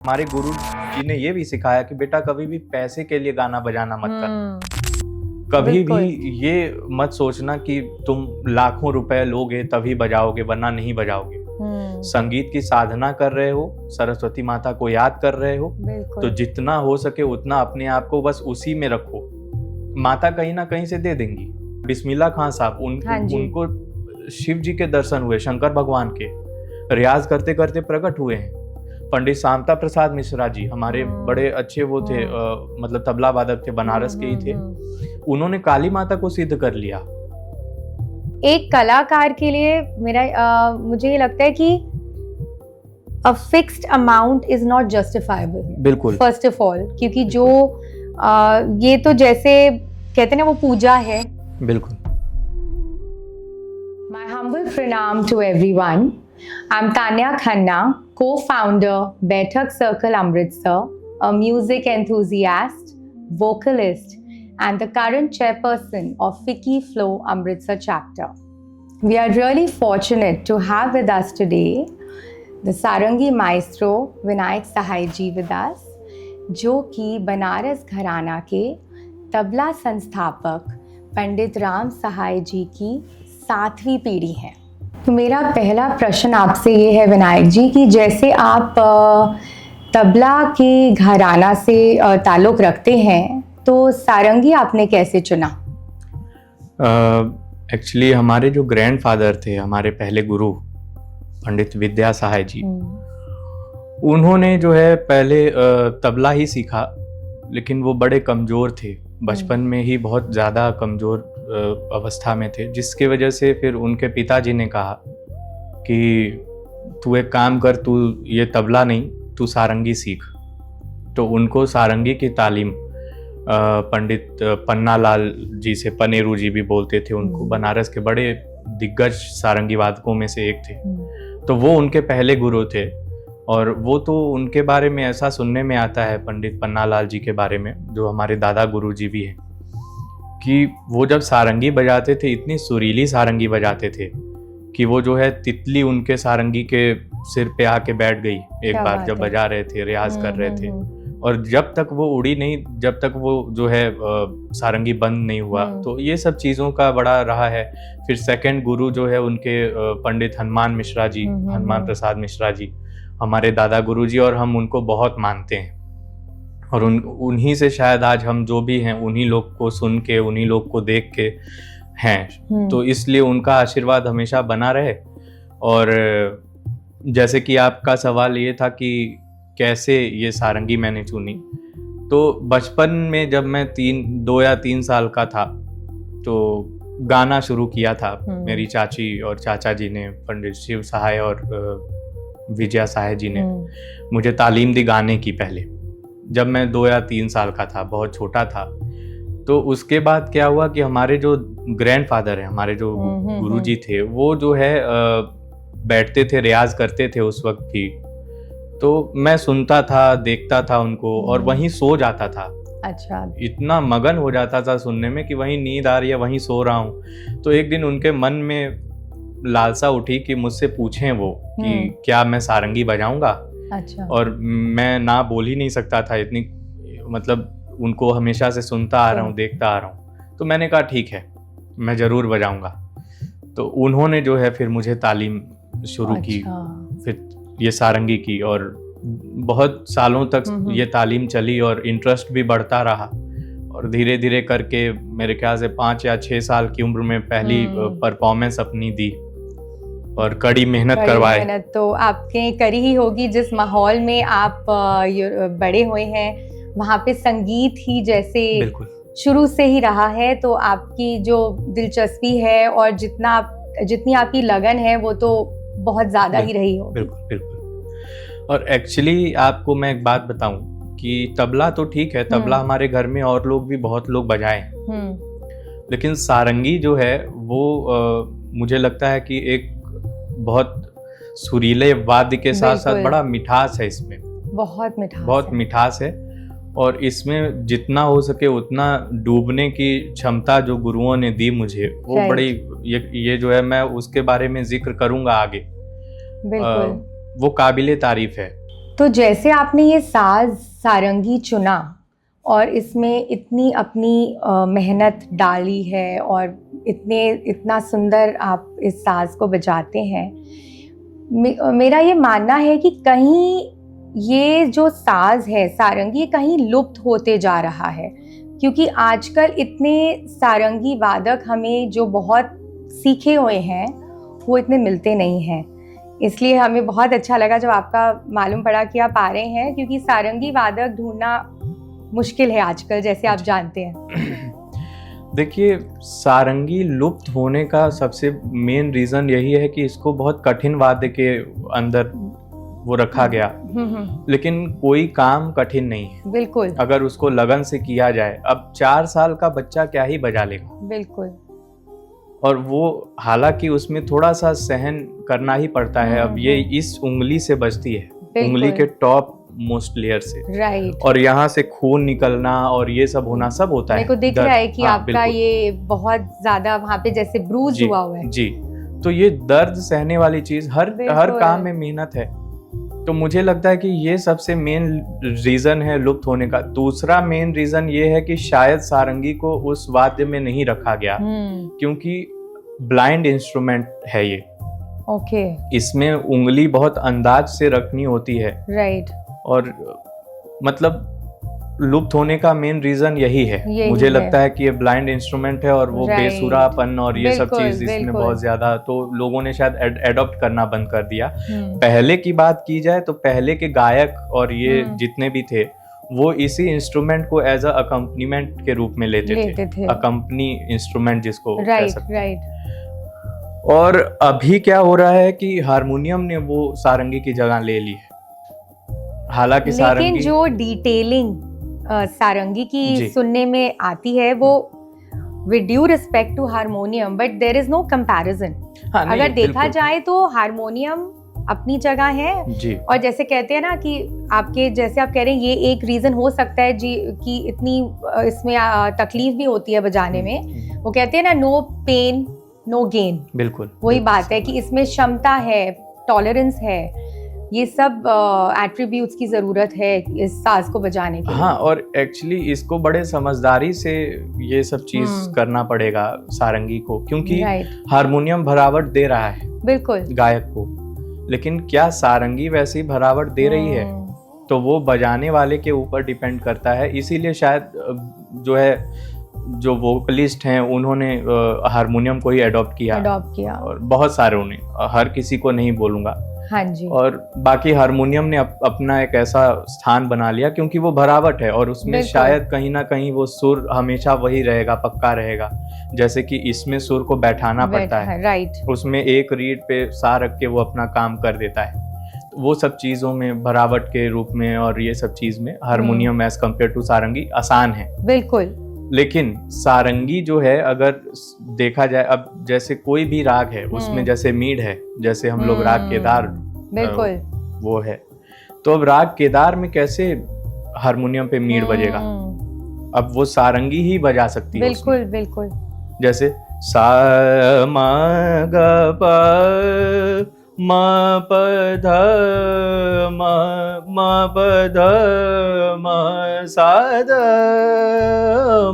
हमारे गुरु जी ने ये भी सिखाया कि बेटा कभी भी पैसे के लिए गाना बजाना मत करना। कभी भी ये मत सोचना कि तुम लाखों रुपए लोगे तभी बजाओगे, वरना नहीं बजाओगे। संगीत की साधना कर रहे हो, सरस्वती माता को याद कर रहे हो, तो जितना हो सके उतना अपने आप को बस उसी में रखो। माता कहीं ना कहीं से दे देंगी। बिस्मिल्लाह खान साहब उनको शिव जी के दर्शन हुए, शंकर भगवान के, रियाज करते करते प्रकट हुए हैं। पंडित शांता प्रसाद मिश्रा जी हमारे बड़े अच्छे वो थे, मतलब तबला वादक थे, बनारस के ही थे। उन्होंने काली माता को सिद्ध कर लिया। एक कलाकार के लिए मुझे ये लगता है कि a fixed amount is not justifiable. बिल्कुल। First of all, क्योंकि जो ये तो जैसे कहते हैं ना वो पूजा है। बिल्कुल। My humble pranam to everyone. I'm Tanya Khanna, co-founder Baitak Circle Amritsar, a music enthusiast, vocalist, and the current chairperson of Fiki Flow Amritsar chapter. We are really fortunate to have with us today the Sarangi maestro Vinayak Sahai ji with us, जो कि बनारस घराना के तबला संस्थापक पंडित राम सहाय जी की 7वीं पीढ़ी है। तो मेरा पहला प्रश्न आपसे ये है विनायक जी कि जैसे आप तबला के घराना से ताल्लुक़ रखते हैं, तो सारंगी आपने कैसे चुना? एक्चुअली हमारे जो ग्रैंडफादर थे, हमारे पहले गुरु पंडित विद्या सहाय जी, उन्होंने जो है पहले तबला ही सीखा, लेकिन वो बड़े कमज़ोर थे, बचपन में ही बहुत ज़्यादा कमज़ोर अवस्था में थे, जिसकी वजह से फिर उनके पिताजी ने कहा कि तू एक काम कर, तू ये तबला नहीं, तू सारंगी सीख। तो उनको सारंगी की तालीम पंडित पन्नालाल जी से, पनेरू जी भी बोलते थे उनको, बनारस के बड़े दिग्गज सारंगी वादकों में से एक थे। तो वो उनके पहले गुरु थे। और वो तो उनके बारे में ऐसा सुनने में आता है, पंडित पन्नालाल जी के बारे में, जो हमारे दादा गुरु जी भी हैं, कि वो जब सारंगी बजाते थे, इतनी सुरीली सारंगी बजाते थे कि वो जो है तितली उनके सारंगी के सिर पे आके बैठ गई एक बार, जब बजा रहे थे, रियाज कर रहे थे। और जब तक वो उड़ी नहीं, जब तक वो जो है सारंगी बंद नहीं हुआ। तो ये सब चीज़ों का बड़ा रहा है। फिर सेकंड गुरु जो है उनके पंडित हनुमान मिश्रा जी, हनुमान प्रसाद मिश्रा जी, हमारे दादा गुरु जी, और हम उनको बहुत मानते हैं। और उन्हीं से शायद आज हम जो भी हैं, उन्हीं लोग को सुन के, उन्हीं लोग को देख के हैं। तो इसलिए उनका आशीर्वाद हमेशा बना रहे। और जैसे कि आपका सवाल ये था कि कैसे ये सारंगी मैंने चुनी, तो बचपन में जब मैं 2 या 3 साल का था, तो गाना शुरू किया था। मेरी चाची और चाचा जी ने, पंडित शिव सहाय और विजया सहाय जी ने मुझे तालीम दी गाने की। पहले जब मैं 2 या 3 साल का था, बहुत छोटा था। तो उसके बाद क्या हुआ कि हमारे जो ग्रैंडफादर हैं, हमारे जो गुरुजी थे, वो जो है बैठते थे, रियाज करते थे उस वक्त भी। तो मैं सुनता था, देखता था उनको, और वहीं सो जाता था। अच्छा। इतना मगन हो जाता था सुनने में कि वहीं नींद आ रही है, वहीं सो रहा हूँ। तो एक दिन उनके मन में लालसा उठी कि मुझसे पूछें वो कि क्या मैं सारंगी बजाऊंगा। अच्छा। और मैं ना बोल ही नहीं सकता था, इतनी मतलब उनको हमेशा से सुनता आ रहा हूँ, देखता आ रहा हूँ। तो मैंने कहा ठीक है, मैं ज़रूर बजाऊंगा। तो उन्होंने जो है फिर मुझे तालीम शुरू की, फिर ये सारंगी की, और बहुत सालों तक ये तालीम चली और इंटरेस्ट भी बढ़ता रहा। और धीरे धीरे करके मेरे ख्याल से 5 या 6 साल की उम्र में पहली परफॉर्मेंस अपनी दी, और कड़ी मेहनत करवाए। तो आपने करी ही होगी। जिस माहौल में आप बड़े हुए हैं, वहाँ पे संगीत ही जैसे शुरू से ही रहा है, तो आपकी जो दिलचस्पी है और जितनी आपकी लगन है, वो तो बहुत ज़्यादा ही रही हो। बिल्कुल। और एक्चुअली आपको मैं एक बात बताऊं कि तबला तो ठीक है, तबला हमारे घर में और लोग भी बहुत लोग बजाएं, लेकिन सारंगी जो है वो मुझे लगता है कि एक बहुत सुरीले वाद्य के साथ साथ बड़ा मिठास है इसमें, बहुत मिठास है। और इसमें जितना हो सके उतना डूबने की क्षमता जो गुरुओं ने दी मुझे, वो बड़ी ये जो है, मैं उसके बारे में जिक्र करूंगा आगे। बिल्कुल। वो काबिले तारीफ है। तो जैसे आपने ये साज सारंगी चुना और इसमें इतनी अपनी मेहनत डाली है और इतना सुंदर आप इस साज को बजाते हैं, मेरा ये मानना है कि कहीं ये जो साज है सारंगी कहीं लुप्त होते जा रहा है, क्योंकि आजकल इतने सारंगी वादक हमें जो बहुत सीखे हुए हैं वो इतने मिलते नहीं हैं। इसलिए हमें बहुत अच्छा लगा जब आपका मालूम पड़ा कि आप आ रहे हैं, क्योंकि सारंगी वादक ढूंढना मुश्किल है आजकल, जैसे आप जानते हैं। देखिए, सारंगी लुप्त होने का सबसे मेन रीज़न यही है कि इसको बहुत कठिन वाद्य के अंदर वो रखा गया, लेकिन कोई काम कठिन नहीं है। बिल्कुल, अगर उसको लगन से किया जाए। अब 4 साल का बच्चा क्या ही बजा लेगा। बिल्कुल। और वो हालांकि उसमें थोड़ा सा सहन करना ही पड़ता है। अब ये इस उंगली से बजती है, उंगली के टॉप मोस्ट लेयर से, राइट। और यहाँ से खून निकलना और ये सब होना सब होता है। मेरे को दिख रहा है कि आपका ये बहुत ज्यादा वहाँ पे जैसे ब्रूज हुआ हुआ है। जी, तो ये दर्द सहने वाली चीज, हर काम में मेहनत है। तो मुझे लगता है कि ये सबसे मेन रीजन है लुप्त होने का। दूसरा मेन रीजन ये है कि शायद सारंगी को उस वाद्य में नहीं रखा गया, क्योंकि ब्लाइंड इंस्ट्रूमेंट है ये। ओके। इसमें उंगली बहुत अंदाज से रखनी होती है, राइट। और मतलब लुप्त होने का मेन रीजन यही है। मुझे लगता है कि ये ब्लाइंड इंस्ट्रूमेंट है और वो बेसुरापन और ये सब चीज इसमें बहुत ज्यादा, तो लोगों ने शायद एडॉप्ट करना बंद कर दिया। पहले की बात की जाए तो पहले के गायक और ये जितने भी थे वो इसी इंस्ट्रूमेंट को एज अ अकम्पनीमेंट के रूप में लेते थे। अकम्पनी इंस्ट्रूमेंट जिसको कह सकते हैं। और अभी क्या हो रहा है कि हारमोनियम ने वो सारंगी की जगह ले ली है। हालांकि लेकिन जो डिटेलिंग सारंगी की सुनने में आती है वो with due respect to harmonium, but there is no comparison. अगर देखा जाए तो हारमोनियम अपनी जगह है जी। और जैसे कहते हैं ना कि आपके जैसे आप कह रहे हैं, ये एक रीजन हो सकता है जी कि इतनी इसमें तकलीफ भी होती है बजाने में। वो कहते हैं ना, नो पेन नो गेन। बिल्कुल वही बात है कि इसमें क्षमता है, टॉलरेंस है, ये सब एट्रीब्यूट्स की जरूरत है इस साज को बजाने के लिए। हाँ, और एक्चुअली इसको बड़े समझदारी से ये सब चीज करना पड़ेगा सारंगी को, क्योंकि हारमोनियम भरावट दे रहा है बिल्कुल गायक को, लेकिन क्या सारंगी वैसी भरावट दे रही है? तो वो बजाने वाले के ऊपर डिपेंड करता है। इसीलिए शायद जो वोकलिस्ट हैं उन्होंने हारमोनियम को ही अडॉप्ट किया और बहुत सारे, उन्हें हर किसी को नहीं बोलूंगा। हाँ जी। और बाकी हारमोनियम ने अपना एक ऐसा स्थान बना लिया क्योंकि वो भरावट है और उसमें शायद कहीं ना कहीं वो सुर हमेशा वही रहेगा, पक्का रहेगा। जैसे कि इसमें सुर को बैठाना पड़ता है, राइट। उसमें एक रीड पे सा रख के वो अपना काम कर देता है। वो सब चीजों में भरावट के रूप में और ये सब चीज में हारमोनियम एज कम्पेयर टू सारंगी आसान है बिल्कुल। लेकिन सारंगी जो है, अगर देखा जाए, अब जैसे कोई भी राग है उसमें जैसे मीड है, जैसे हम लोग राग केदार बिल्कुल वो है, तो अब राग केदार में कैसे हारमोनियम पे मीड बजेगा? अब वो सारंगी ही बजा सकती है बिल्कुल बिल्कुल। जैसे सा म ग प म प ध म प ध म सा ध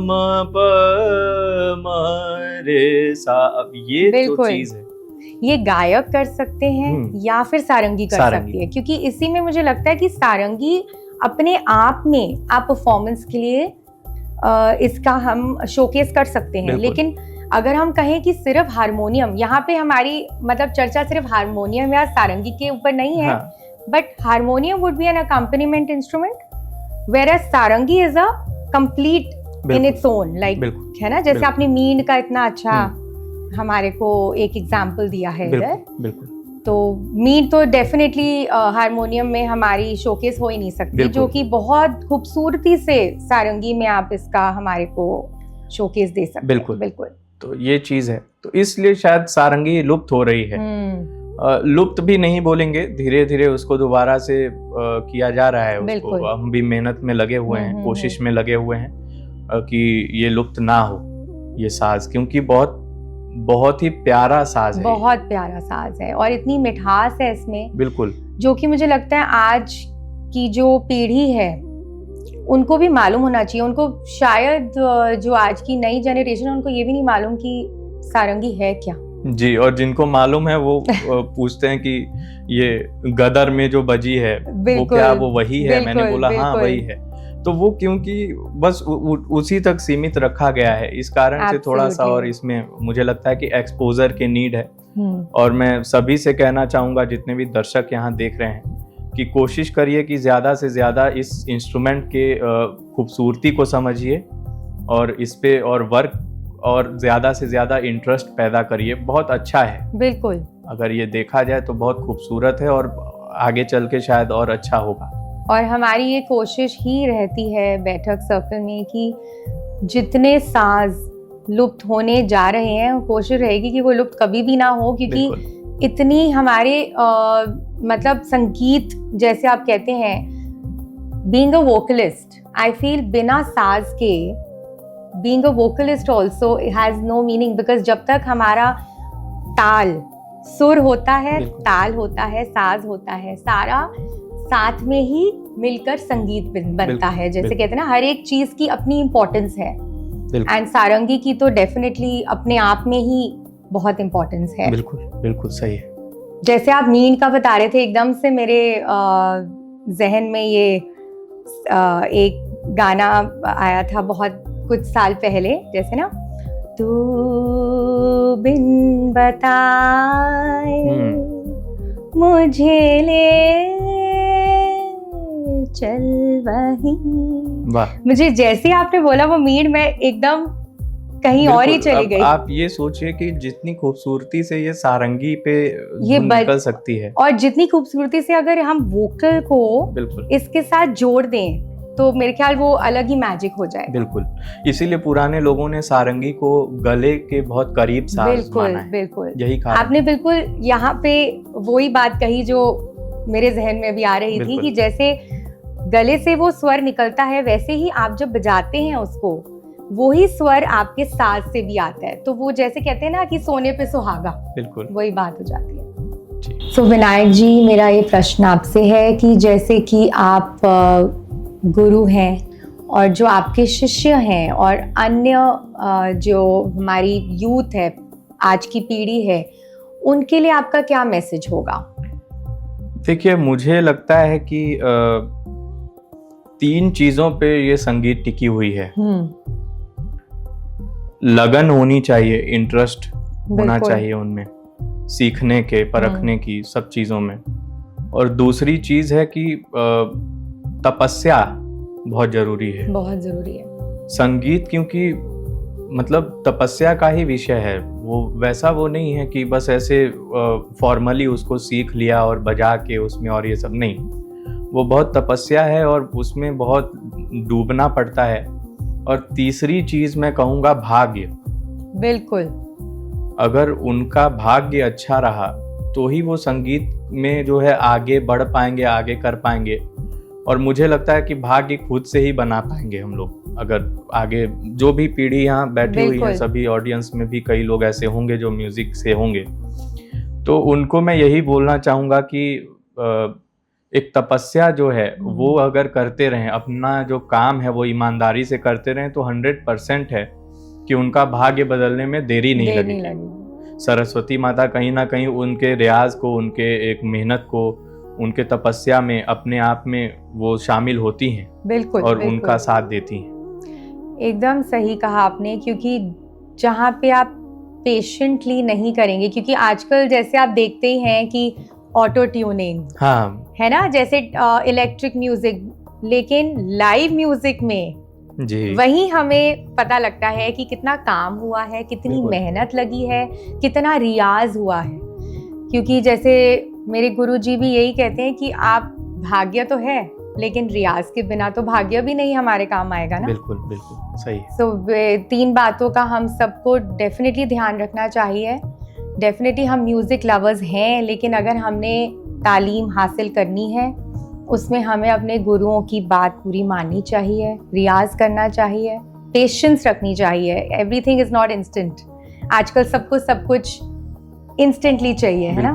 म प म रे सा। अब ये जो चीज है ये गायक कर सकते हैं या फिर सारंगी कर सकती है, क्योंकि इसी में मुझे लगता है कि सारंगी अपने आप में आप परफॉर्मेंस के लिए इसका हम शोकेस कर सकते हैं। लेकिन अगर हम कहें कि सिर्फ हारमोनियम, यहाँ पे हमारी मतलब चर्चा सिर्फ हारमोनियम या सारंगी के ऊपर नहीं है, but harmonium would be an accompaniment instrument whereas sarangi is a complete in its own, like है ना, जैसे आपने मीन का इतना अच्छा हमारे को एक एग्जाम्पल दिया है इधर, तो मीन तो डेफिनेटली हारमोनियम में हमारी शोकेस हो ही नहीं सकती, जो कि बहुत खूबसूरती से सारंगी में आप इसका हमारे को शोकेस दे सकते हैं। बिल्कुल। तो ये चीज है, तो इसलिए शायद सारंगी लुप्त हो रही है। लुप्त भी नहीं बोलेंगे, धीरे धीरे उसको दोबारा से किया जा रहा है। उसको हम भी मेहनत में लगे हुए हैं, कोशिश में लगे हुए हैं कि ये लुप्त ना हो ये साज, क्योंकि बहुत ही प्यारा साज है, बहुत प्यारा साज है और इतनी मिठास है इसमें, बिल्कुल, जो कि मुझे लगता है आज की जो पीढ़ी है उनको भी मालूम होना चाहिए। उनको शायद जो आज की नई जनरेशन है उनको ये भी नहीं मालूम कि सारंगी है क्या। जी, और जिनको मालूम है वो पूछते हैं कि ये गदर में जो बजी है वो क्या वो वही है? मैंने बोला हाँ वही है। तो वो क्योंकि बस उसी तक सीमित रखा गया है, इस कारण से थोड़ा सा और इसमें मुझे लगता है कि एक्सपोजर की नीड है। और मैं सभी से कहना चाहूँगा जितने भी दर्शक यहाँ देख रहे हैं कि कोशिश करिए कि ज़्यादा से ज़्यादा इस इंस्ट्रूमेंट के खूबसूरती को समझिए और इस पे और वर्क और ज़्यादा से ज़्यादा इंटरेस्ट पैदा करिए। बहुत अच्छा है, बिल्कुल, अगर ये देखा जाए तो बहुत खूबसूरत है और आगे चल के शायद और अच्छा होगा। और हमारी ये कोशिश ही रहती है बैठक सर्कल में कि जितने साज लुप्त होने जा रहे हैं कोशिश रहेगी कि वो लुप्त कभी भी ना हो, क्योंकि इतनी हमारे मतलब संगीत जैसे आप कहते हैं being a vocalist, I feel बिना साज के being a vocalist also has no meaning, because जब तक हमारा ताल सुर होता है, ताल होता है, साज होता है, सारा साथ में ही मिलकर संगीत बनता है। जैसे कहते हैं ना हर एक चीज की अपनी इम्पोर्टेंस है, एंड सारंगी की तो डेफिनेटली अपने आप में ही बहुत इम्पोर्टेंस है। बिल्कुल बिल्कुल सही है। जैसे आप नींद का बता रहे थे, एकदम से मेरे जहन में ये एक गाना आया था बहुत कुछ साल पहले, जैसे ना तू बिन बताए मुझे ले चल वहीं। मुझे जैसे आपने बोला वो मीड में एकदम कहीं और ही चली गई। आप ये सोचिए कि जितनी खूबसूरती से ये सारंगी पे ये निकल सकती है और जितनी खूबसूरती से अगर हम वोकल को इसके साथ जोड़ दें तो मेरे ख्याल वो अलग ही मैजिक हो जाए। बिल्कुल, इसीलिए पुराने लोगों ने सारंगी को गले के बहुत करीब साज माना है। बिल्कुल यही कारण आपने बिल्कुल यहाँ पे वही बात कही जो मेरे जहन में भी आ रही थी कि जैसे गले से वो स्वर निकलता है वैसे ही आप जब बजाते हैं उसको वही स्वर आपके साज से भी आता है। तो वो जैसे कहते हैं ना कि सोने पे सुहागा, बिल्कुल वही बात हो जाती है। सो विनायक जी, मेरा ये प्रश्न आपसे है कि जैसे कि आप गुरु हैं और जो आपके शिष्य हैं और अन्य जो हमारी यूथ है, आज की पीढ़ी है, उनके लिए आपका क्या मैसेज होगा? देखिए, मुझे लगता है कि 3 चीजों पे ये संगीत टिकी हुई है। लगन होनी चाहिए, इंटरेस्ट होना चाहिए उनमें, सीखने के, परखने की, सब चीजों में। और दूसरी चीज है कि तपस्या बहुत जरूरी है, बहुत जरूरी है। संगीत क्योंकि मतलब तपस्या का ही विषय है, वो वैसा वो नहीं है कि बस ऐसे फॉर्मली उसको सीख लिया और बजा के उसमें और ये सब नहीं, वो बहुत तपस्या है और उसमें बहुत डूबना पड़ता है। और तीसरी चीज मैं कहूँगा भाग्य। बिल्कुल, अगर उनका भाग्य अच्छा रहा तो ही वो संगीत में जो है आगे बढ़ पाएंगे, आगे कर पाएंगे। और मुझे लगता है कि भाग्य खुद से ही बना पाएंगे हम लोग। अगर आगे जो भी पीढ़ी यहाँ बैठी हुई है, सभी ऑडियंस में भी कई लोग ऐसे होंगे जो म्यूजिक से होंगे, तो उनको मैं यही बोलना चाहूँगा कि एक तपस्या जो है वो अगर करते रहें, अपना जो काम है वो ईमानदारी से करते रहें, तो 100% है कि उनका भाग्य बदलने में देरी नहीं लगेगी। सरस्वती माता कहीं ना कहीं उनके रियाज को, उनके एक मेहनत को, उनके तपस्या में अपने आप में वो शामिल होती हैं। बिल्कुल, और उनका साथ देती हैं। एकदम सही कहा आपने, क्योंकि जहाँ पे आप पेशेंटली नहीं करेंगे, क्योंकि आजकल जैसे आप देखते ही हैं कि ऑटो ट्यूनिंग, हाँ, है ना, जैसे इलेक्ट्रिक म्यूजिक, लेकिन लाइव म्यूजिक में जी वही हमें पता लगता है कि कितना काम हुआ है, कितनी मेहनत लगी है, कितना रियाज हुआ है। क्योंकि जैसे मेरे गुरुजी भी यही कहते हैं कि आप भाग्य तो है लेकिन रियाज के बिना तो भाग्य भी नहीं हमारे काम आएगा ना। बिल्कुल बिल्कुल सही। सो 3 बातों का हम सबको डेफिनेटली ध्यान रखना चाहिए। डेफिनेटली हम म्यूजिक लवर्स हैं, लेकिन अगर हमने तालीम हासिल करनी है उसमें हमें अपने गुरुओं की बात पूरी माननी चाहिए, रियाज करना चाहिए, पेशेंस रखनी चाहिए। एवरीथिंग इज नॉट इंस्टेंट, आजकल सब कुछ इंस्टेंटली चाहिए, है ना।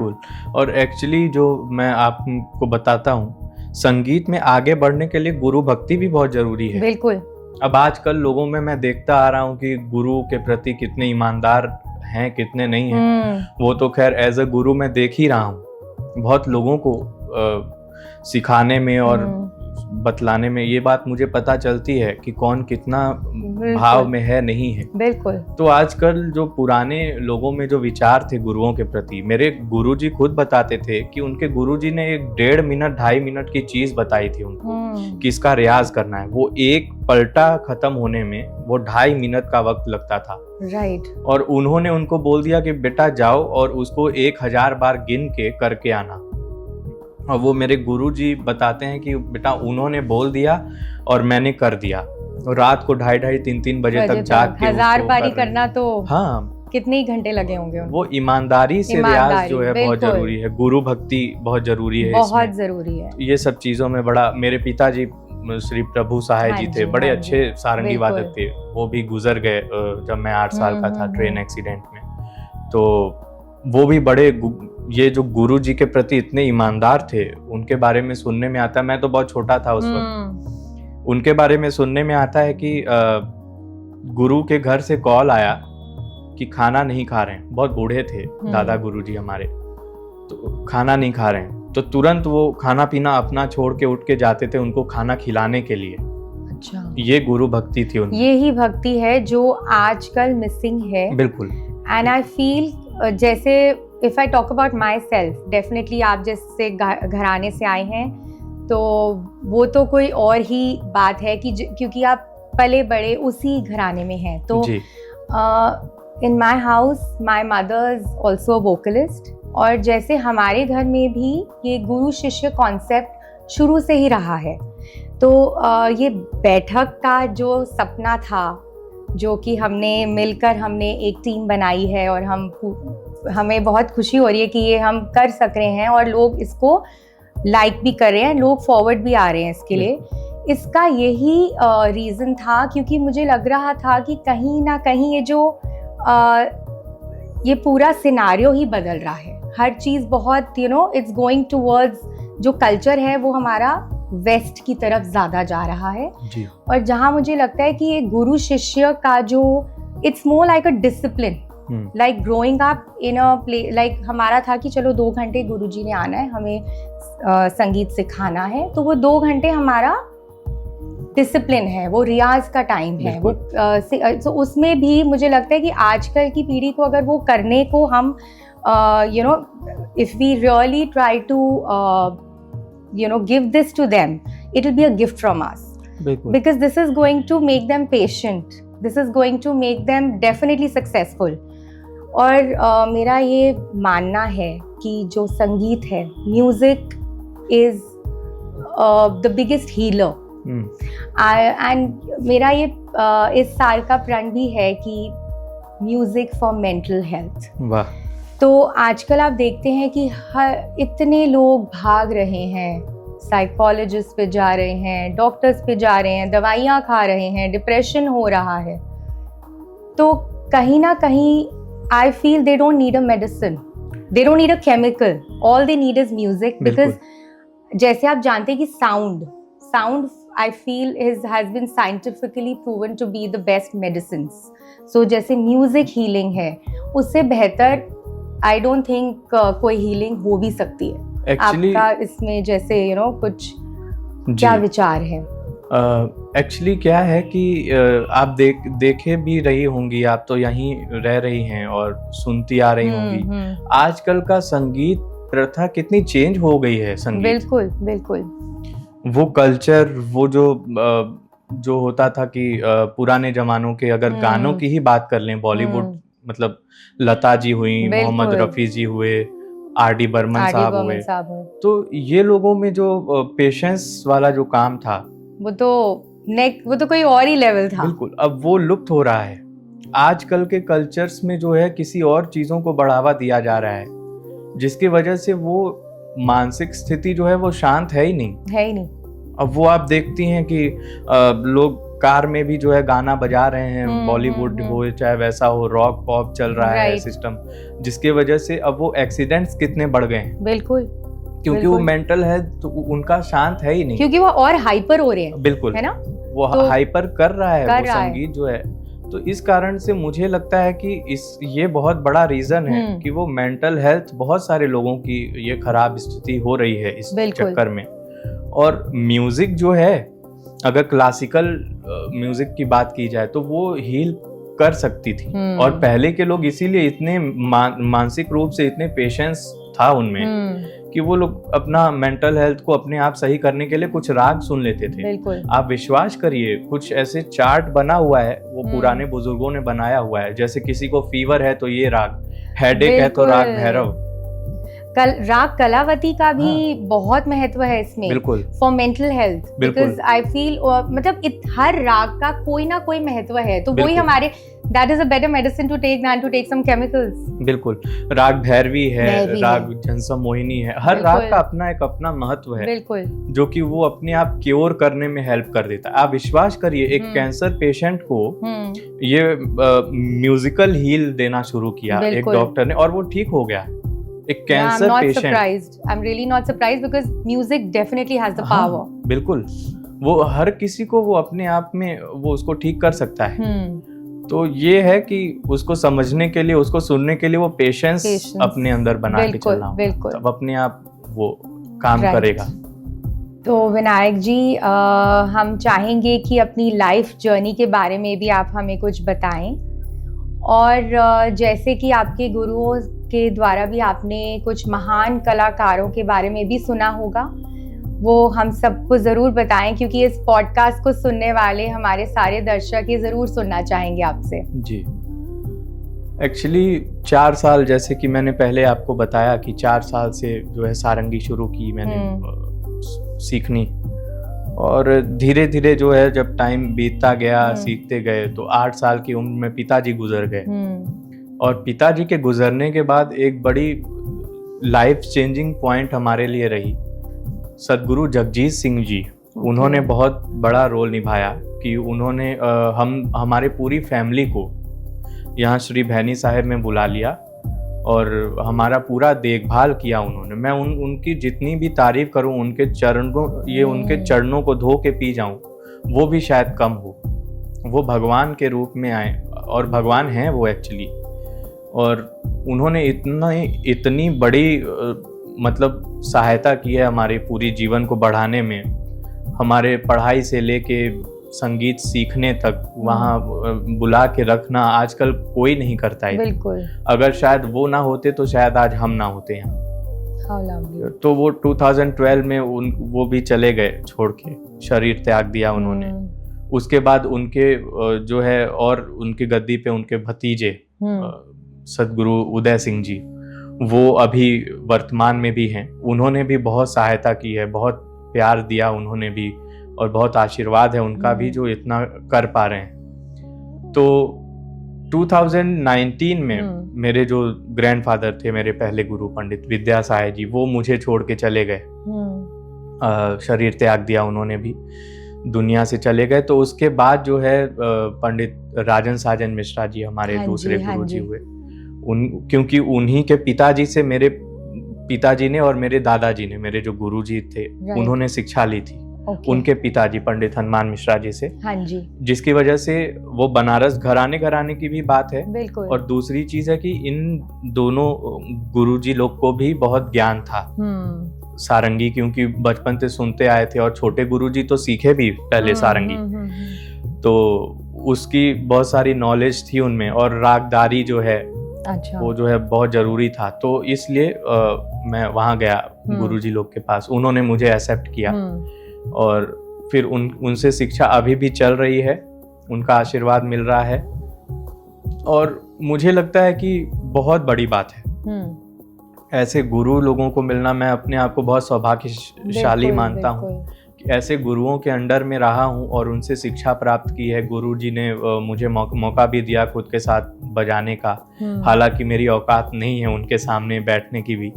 और एक्चुअली जो मैं आपको बताता हूँ, संगीत में आगे बढ़ने के लिए गुरु भक्ति भी बहुत जरूरी है। बिल्कुल। अब आजकल लोगों में मैं देखता आ रहा हूँ कि गुरु के प्रति कितने ईमानदार हैं, कितने नहीं हैं। वो तो खैर एज अ गुरु मैं देख ही रहा हूँ, बहुत लोगों को सिखाने में और बतलाने में ये बात मुझे पता चलती है कि कौन कितना भाव में है, नहीं है। बिल्कुल। तो आजकल जो पुराने लोगों में जो विचार थे गुरुओं के प्रति, मेरे गुरुजी खुद बताते थे कि उनके गुरुजी ने 1.5 मिनट 2.5 मिनट की चीज बताई थी उनको कि इसका रियाज करना है। वो एक पलटा खत्म होने में वो 2.5 मिनट का वक्त लगता था। राइट। और उन्होंने उनको बोल दिया कि बेटा जाओ और उसको 1000 बार गिन के करके आना। और वो मेरे गुरुजी बताते हैं कि बेटा उन्होंने बोल दिया और मैंने कर दिया। और रात को 2:30-3 बजे तक जाग के 1000 बारी करना तो हाँ कितने ही घंटे लगे होंगे उनको। वो ईमानदारी से रियाज जो है बहुत जरूरी है। गुरु भक्ति बहुत जरूरी है, बहुत जरूरी है। ये सब चीजों में बड़ा, मेरे पिताजी श्री प्रभु सहाय जी थे, बड़े अच्छे सारंगी वादक थे। वो भी गुजर गए जब मैं 8 साल का था ट्रेन एक्सीडेंट में। तो वो भी बड़े, ये जो गुरु जी के प्रति इतने ईमानदार थे, उनके बारे में सुनने में आता है, मैं तो बहुत छोटा था उस वक्त, उनके बारे में सुनने में आता है कि गुरु के घर से कॉल आया कि खाना नहीं खा रहे हैं। बहुत बूढ़े थे दादा गुरु जी हमारे, तो खाना नहीं खा रहे हैं, तो तुरंत वो खाना पीना अपना छोड़ के उठ के जाते थे उनको खाना खिलाने के लिए। अच्छा, ये गुरु भक्ति थी उनकी। ये ही भक्ति है जो आजकल मिसिंग है। बिल्कुल। एंड आई फील जैसे if I talk about my self, definitely आप जैसे घराने से आए हैं तो वो तो कोई और ही बात है कि क्योंकि आप पले बड़े उसी घराने में हैं। तो in my house my mother is also vocalist, और जैसे हमारे घर में भी ये गुरु शिष्य कॉन्सेप्ट शुरू से ही रहा है। तो ये बैठक का जो सपना था, जो कि हमने मिलकर हमने एक टीम बनाई है, और हमें बहुत खुशी हो रही है कि ये हम कर सक रहे हैं और लोग इसको लाइक भी कर रहे हैं, लोग फॉरवर्ड भी आ रहे हैं इसके लिए। इसका यही रीज़न था, क्योंकि मुझे लग रहा था कि कहीं ना कहीं ये पूरा सिनारियो ही बदल रहा है। हर चीज़ बहुत इट्स गोइंग टूवर्ड्स, जो कल्चर है वो हमारा वेस्ट की तरफ ज़्यादा जा रहा है जी। और जहाँ मुझे लगता है कि ये गुरु शिष्य का जो it's more like a discipline, like growing up in a play, like हमारा था कि चलो 2 घंटे गुरुजी ने आना है, हमें संगीत सिखाना है, तो वो 2 घंटे हमारा डिसिप्लिन है, वो रियाज का टाइम है वो। तो उसमें भी मुझे लगता है कि आजकल की पीढ़ी को अगर वो करने को हम if we really try to give this to them, it will be a gift from us, because this is going to make them patient, this is going to make them definitely successful। और मेरा ये मानना है कि जो संगीत है, music is the biggest healer. And मेरा ये इस साल का प्रण भी है कि म्यूजिक फॉर मेंटल हेल्थ। वाह। तो आजकल आप देखते हैं कि इतने लोग भाग रहे हैं, साइकोलॉजिस्ट पे जा रहे हैं, डॉक्टर्स पे जा रहे हैं, दवाइयाँ खा रहे हैं, डिप्रेशन हो रहा है। तो कहीं ना कहीं I feel they don't need a medicine, they don't need a chemical, all they need is music. Because जैसे आप जानते हैं कि sound I feel has been scientifically proven to be the best medicines. So जैसे music healing है, उससे बेहतर I don't think कोई हीलिंग हो भी सकती है। Actually, आपका इसमें जैसे कुछ क्या विचार है? एक्चुअली क्या है कि आप देखे भी रही होंगी, आप तो यहीं रह रही हैं और सुनती आ रही होंगी, आजकल का संगीत प्रथा कितनी चेंज हो गई है। संगीत बिल्कुल बिल्कुल वो कल्चर, वो जो होता था कि पुराने जमानों के अगर गानों की ही बात कर लें, बॉलीवुड मतलब लता जी हुई, मोहम्मद रफी जी हुए, आर.डी. बर्मन साहब हुए, तो ये लोगों में जो पेशेंस वाला जो काम था वो तो कोई और ही लेवल था। बिल्कुल, अब वो लुप्त हो रहा है। आजकल के कल्चर्स में जो है किसी और चीजों को बढ़ावा दिया जा रहा है, जिसकी वजह से वो मानसिक स्थिति जो है वो शांत है ही नहीं। अब वो आप देखती हैं कि लोग कार में भी जो है गाना बजा रहे हैं, बॉलीवुड हो चाहे वैसा हो, रॉक पॉप चल रहा है सिस्टम, जिसके वजह से अब वो एक्सीडेंट्स कितने बढ़ गए हैं। बिल्कुल। क्योंकि वो मेंटल है तो उनका शांत है ही नहीं, क्योंकि वो और हाइपर हो रहे हैं, बिल्कुल है ना, वो तो हाइपर कर रहा है वो रहा है। संगीत जो है। तो इस कारण से मुझे लगता है कि ये बहुत बड़ा रीजन है कि वो मेंटल हेल्थ बहुत सारे लोगों की ये खराब स्थिति हो रही है इस चक्कर में। और म्यूजिक जो है, अगर क्लासिकल म्यूजिक की बात की जाए तो वो हील कर सकती थी। और पहले के लोग इसीलिए इतने मानसिक रूप से इतने पेशेंस था उनमें कि वो लोग अपना मेंटल हेल्थ को अपने आप सही करने के लिए कुछ राग सुन लेते थे। बिल्कुल। आप विश्वास करिए, कुछ ऐसे चार्ट बना हुआ है, वो पुराने बुजुर्गों ने बनाया हुआ है, जैसे किसी को फीवर है तो ये राग, हेडेक है तो राग भैरव, राग कलावती का भी बहुत महत्व है इसमें, बिल्कुल, for mental health, because I feel मतलब हर राग का कोई ना कोई महत्व है, तो वही हमारे that is a better medicine to take than to take some chemicals. बिल्कुल। राग भैरवी है, राग झंसम मोहिनी है, हर राग का अपना महत्व है, बिल्कुल, जो कि वो अपने आप क्योर करने में हेल्प कर देता है। आप विश्वास करिए, एक कैंसर पेशेंट को ये म्यूजिकल हील देना शुरू किया एक डॉक्टर ने, और वो ठीक हो गया। एक cancer patient. I'm really not surprised because music definitely has the power. बिल्कुल, वो हर किसी को वो अपने आप में वो उसको ठीक कर सकता है। तो ये है कि उसको समझने के लिए, उसको सुनने के लिए वो पेशेंस अपने अंदर बना के चलना होगा, तब अपने आप वो काम करेगा। तो विनायक जी, हम चाहेंगे कि अपनी लाइफ जर्नी के बारे में भी आप हमें कुछ बताएं, और जैसे कि आपके गुरुओं के द्वारा भी आपने कुछ महान कलाकारों के बारे में भी सुना होगा, वो हम सबको ज़रूर बताएं, क्योंकि इस पॉडकास्ट को सुनने वाले हमारे सारे दर्शक ये ज़रूर सुनना चाहेंगे आपसे। जी, एक्चुअली 4 साल, जैसे कि मैंने पहले आपको बताया कि 4 साल से जो है सारंगी शुरू की मैंने सीखनी, और धीरे धीरे जो है जब टाइम बीतता गया, सीखते गए, तो 8 साल की उम्र में पिताजी गुजर गए। और पिताजी के गुजरने के बाद एक बड़ी लाइफ चेंजिंग पॉइंट हमारे लिए रही सदगुरु जगजीत सिंह जी। उन्होंने बहुत बड़ा रोल निभाया कि उन्होंने हमारे पूरी फैमिली को यहाँ श्री भैनी साहिब में बुला लिया और हमारा पूरा देखभाल किया उन्होंने। मैं उनकी जितनी भी तारीफ करूं, उनके चरणों को धो के पी जाऊं, वो भी शायद कम हो। वो भगवान के रूप में आए, और भगवान हैं वो एक्चुअली। और उन्होंने इतनी बड़ी मतलब सहायता की है हमारे पूरी जीवन को बढ़ाने में। हमारे पढ़ाई से लेके संगीत सीखने तक वहाँ बुला के रखना आजकल कोई नहीं करता है। बिल्कुल। अगर शायद वो ना होते तो शायद आज हम ना होते यहाँ। तो वो 2012 में वो भी चले गए, छोड़ के शरीर त्याग दिया उन्होंने। उसके बाद उनके जो है, और उनकी गद्दी पे उनके भतीजे सदगुरु उदय सिंह जी, वो अभी वर्तमान में भी हैं। उन्होंने भी बहुत सहायता की है, बहुत प्यार दिया उन्होंने भी, और बहुत आशीर्वाद है उनका भी जो इतना कर पा रहे हैं। तो 2019 में मेरे जो ग्रैंडफादर थे, मेरे पहले गुरु पंडित विद्या साहे जी, वो मुझे छोड़ के चले गए, शरीर त्याग दिया उन्होंने भी, दुनिया से चले गए। तो उसके बाद जो है पंडित राजन साजन मिश्रा जी हमारे दूसरे गुरु जी हुए। क्योंकि उन्हीं के पिताजी से, मेरे पिताजी ने और मेरे दादाजी ने, मेरे जो गुरुजी थे, उन्होंने शिक्षा ली थी उनके पिताजी पंडित हनुमान मिश्रा जी से। हाँ जी। जिसकी वजह से वो बनारस घराने की भी बात है। बिल्कुल। और दूसरी चीज है कि इन दोनों गुरुजी लोग को भी बहुत ज्ञान था सारंगी, क्योंकि बचपन से सुनते आए थे, और छोटे गुरुजी तो सीखे भी पहले सारंगी। तो उसकी बहुत सारी नॉलेज थी उनमें, और रागदारी जो है, अच्छा, वो जो है बहुत जरूरी था। तो इसलिए मैं वहाँ गया गुरुजी लोग के पास, उन्होंने मुझे एक्सेप्ट किया, और फिर उनसे शिक्षा अभी भी चल रही है, उनका आशीर्वाद मिल रहा है। और मुझे लगता है कि बहुत बड़ी बात है ऐसे गुरु लोगों को मिलना। मैं अपने आप को बहुत सौभाग्यशाली मानता हूँ कि ऐसे गुरुओं के अंडर में रहा हूँ और उनसे शिक्षा प्राप्त की है। गुरुजी ने मुझे मौका भी दिया खुद के साथ बजाने का, हालांकि मेरी औकात नहीं है उनके सामने बैठने की भी,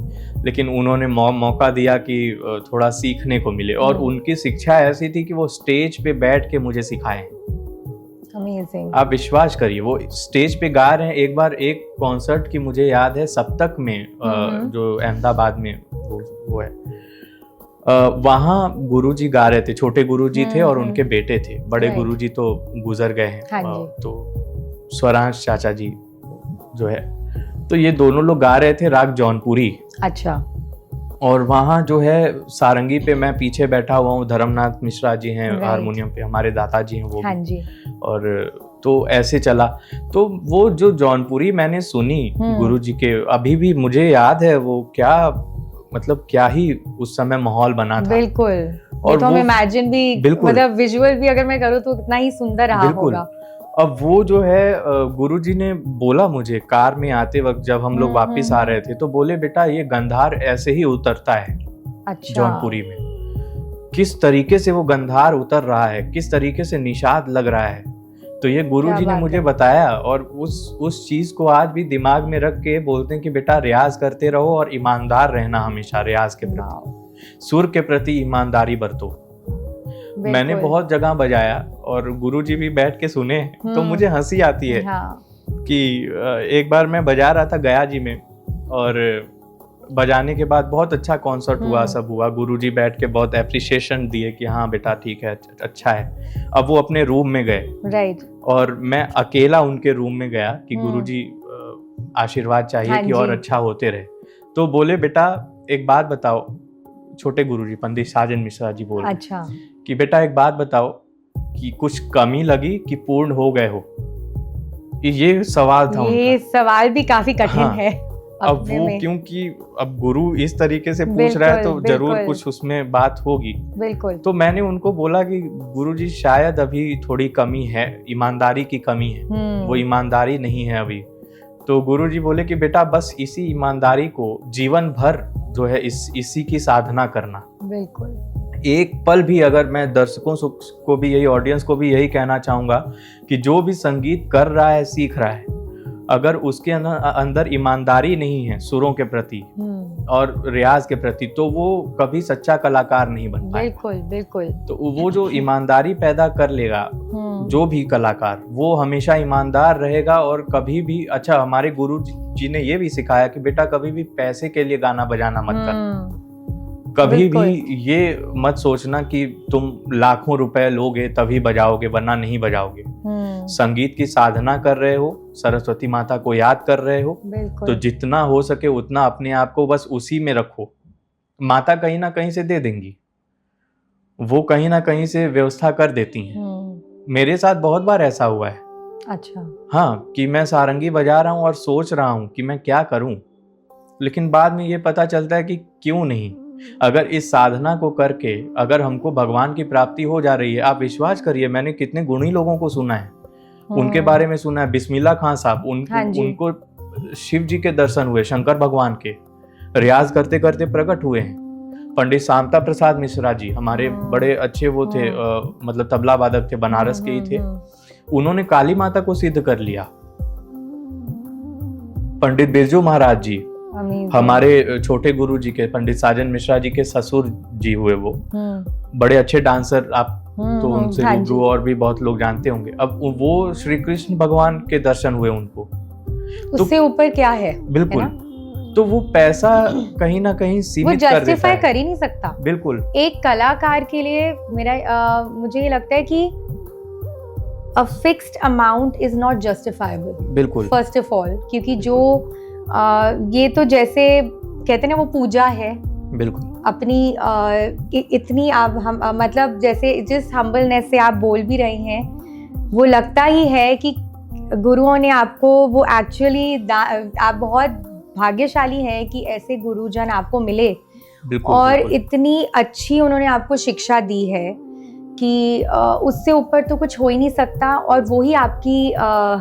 लेकिन उन्होंने मौका दिया कि थोड़ा सीखने को मिले। और उनकी शिक्षा ऐसी थी कि वो स्टेज पे बैठ के मुझे सिखाए। Amazing. आप विश्वास करिए, वो स्टेज पे गा रहे हैं। एक बार एक कॉन्सर्ट की मुझे याद है, सप्तक में जो अहमदाबाद में वो है, वहाँ गुरुजी गा रहे थे, छोटे गुरुजी थे और उनके बेटे थे, बड़े Right. गुरुजी तो गुजर गए हैं। हाँ जी। तो स्वरांश चाचा जी जो है, तो ये दोनों लोग गा रहे थे राग जौनपुरी। अच्छा। और वहाँ जो है सारंगी पे मैं पीछे बैठा हुआ हूँ, धर्मनाथ मिश्रा जी हैं Right. हारमोनियम पे, हमारे दादाजी हैं वो हाँ भी। जी। और तो ऐसे चला, तो वो जो जौनपुरी मैंने सुनी गुरुजी के, अभी भी मुझे याद है वो क्या, मतलब क्या ही उस समय माहौल बना था। बिल्कुल। और तो हम वो इमेजिन भी, बिल्कुल। मतलब विजुअल भी अगर मैं करूँ तो कितना ही सुंदर रहा बिल्कुल। होगा। अब वो जो है गुरुजी ने बोला मुझे कार में आते वक्त, जब हम लोग वापस आ रहे थे, तो बोले बेटा ये गंधार ऐसे ही उतरता है अच्छा। जौनपुरी में, किस तरीके से वो गंधार उतर रहा है, किस तरीके से निषाद लग रहा है। तो ये गुरुजी ने बात मुझे है। बताया, और उस चीज को आज भी दिमाग में रख के बोलते हैं कि बेटा रियाज करते रहो और ईमानदार रहना हमेशा रियाज के प्रति, सुर के प्रति ईमानदारी बरतो। मैंने बहुत जगह बजाया और गुरुजी भी बैठ के सुने, तो मुझे हंसी आती है कि एक बार मैं बजा रहा था गया जी में, और बजाने के बाद बहुत अच्छा कॉन्सर्ट हुआ, सब हुआ। गुरुजी बैठ के बहुत एप्रिसिएशन दिए कि हाँ बेटा ठीक है, अच्छा है। अब वो अपने रूम में गए, राइट। और मैं अकेला उनके रूम में गया कि गुरुजी आशीर्वाद चाहिए हाँ कि और जी। अच्छा होते रहे। तो बोले बेटा एक बात बताओ, छोटे गुरुजी पंडित साजन मिश्रा जी बोले, अच्छा। कि बेटा एक बात बताओ कि कुछ कमी लगी कि पूर्ण हो गए हो। ये सवाल था ये उनका। सवाल भी काफी कठिन हाँ। है अब अपने वो में। क्योंकि अब गुरु इस तरीके से पूछ रहा है तो बिल्कुल, जरूर बिल्कुल। कुछ उसमें बात होगी। बिल्कुल। तो मैंने उनको बोला कि गुरुजी शायद अभी थोड़ी कमी है, ईमानदारी की कमी है, वो ईमानदारी नहीं है अभी। तो गुरुजी बोले कि बेटा बस इसी ईमानदारी को जीवन भर जो है इसी की साधना करना। बिल्कुल। एक पल भी, अगर मैं दर्शकों को भी यही, ऑडियंस को भी यही कहना चाहूंगा कि जो भी संगीत कर रहा है, सीख रहा है, अगर उसके अंदर ईमानदारी नहीं है सुरों के प्रति और रियाज के प्रति, तो वो कभी सच्चा कलाकार नहीं बन पाएगा। बिल्कुल बिल्कुल। तो वो जो ईमानदारी पैदा कर लेगा जो भी कलाकार, वो हमेशा ईमानदार रहेगा। और कभी भी, अच्छा हमारे गुरु जी ने ये भी सिखाया कि बेटा कभी भी पैसे के लिए गाना बजाना मत कर, कभी भी ये मत सोचना कि तुम लाखों रुपए लोगे तभी बजाओगे, वरना नहीं बजाओगे। संगीत की साधना कर रहे हो, सरस्वती माता को याद कर रहे हो, तो जितना हो सके उतना अपने आप को बस उसी में रखो। माता कहीं ना कहीं से दे देंगी, वो कहीं ना कहीं से व्यवस्था कर देती हैं। मेरे साथ बहुत बार ऐसा हुआ है। अच्छा। हाँ, कि मैं सारंगी बजा रहा हूँ और सोच रहा हूँ कि मैं क्या करूँ, लेकिन बाद में ये पता चलता है कि क्यों नहीं। अगर इस साधना को करके अगर हमको भगवान की प्राप्ति हो जा रही है, आप विश्वास करिए, मैंने कितने गुणी लोगों को सुना है, उनके बारे में सुना है। बिस्मिल्लाह खान साहब, उनको शिव जी के दर्शन हुए, शंकर भगवान के, रियाज करते करते प्रकट हुए हैं। पंडित शांता प्रसाद मिश्रा जी हमारे बड़े अच्छे वो थे, मतलब तबला वादक थे, बनारस के ही थे। उन्होंने काली माता को सिद्ध कर लिया। पंडित बिरजू महाराज जी हमारे छोटे गुरु जी के, पंडित साजन मिश्रा जी के ससुर जी हुए, वो बड़े अच्छे डांसर, आप तो उनसे रूबरू और भी बहुत लोग जानते होंगे। अब वो श्री कृष्ण भगवान के दर्शन हुए उनको, उससे ऊपर क्या है? बिल्कुल है। तो वो पैसा कहीं ना कहीं सीमित कर देता है, वो जस्टिफाई कर ही नहीं सकता। बिल्कुल। एक कलाकार के लिए मुझे ये लगता है कि a fixed amount is not justifiable. बिल्कुल। First of all, क्योंकि जो ये तो जैसे कहते हैं ना, वो पूजा है। बिल्कुल। अपनी इतनी आप हम मतलब जैसे जिस हम्बलनेस से आप बोल भी रहे हैं, वो लगता ही है कि गुरुओं ने आपको वो एक्चुअली, आप बहुत भाग्यशाली हैं कि ऐसे गुरुजन आपको मिले। बिल्कुल, और बिल्कुल। इतनी अच्छी उन्होंने आपको शिक्षा दी है कि उससे ऊपर तो कुछ हो ही नहीं सकता। और वही आपकी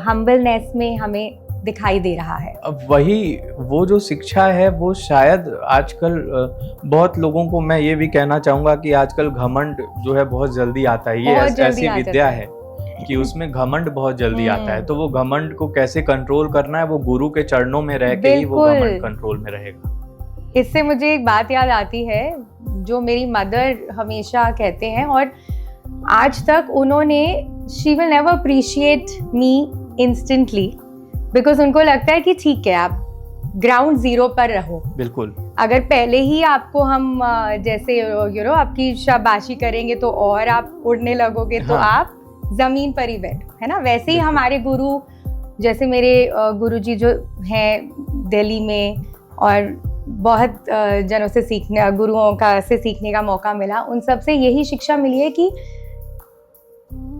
हम्बलनेस में हमें दिखाई दे रहा है। अब वही वो जो शिक्षा है, वो शायद आजकल बहुत लोगों को, मैं ये भी कहना चाहूँगा कि आजकल घमंड जो है बहुत जल्दी आता है। ये ऐसी विद्या है कि उसमें घमंड बहुत जल्दी आता है। तो वो घमंड को कैसे कंट्रोल करना है, वो गुरु के चरणों में रह के ही वो घमंड कंट्रोल में रहेगा। इससे मुझे एक बात याद आती है जो मेरी मदर हमेशा कहते हैं, और आज तक उन्होंने, she will never appreciate me instantly, because उनको लगता है कि ठीक है, आप ग्राउंड जीरो पर रहो। बिल्कुल। अगर पहले ही आपको हम जैसे आपकी शाबाशी करेंगे तो और आप उड़ने लगोगे, तो हाँ। आप जमीन पर ही बैठो, है ना। वैसे ही बिल्कुल। हमारे गुरु, जैसे मेरे गुरुजी जो हैं दिल्ली में, और बहुत जनों से सीखने, गुरुओं का से सीखने का मौका मिला, उन सब से यही शिक्षा मिली है कि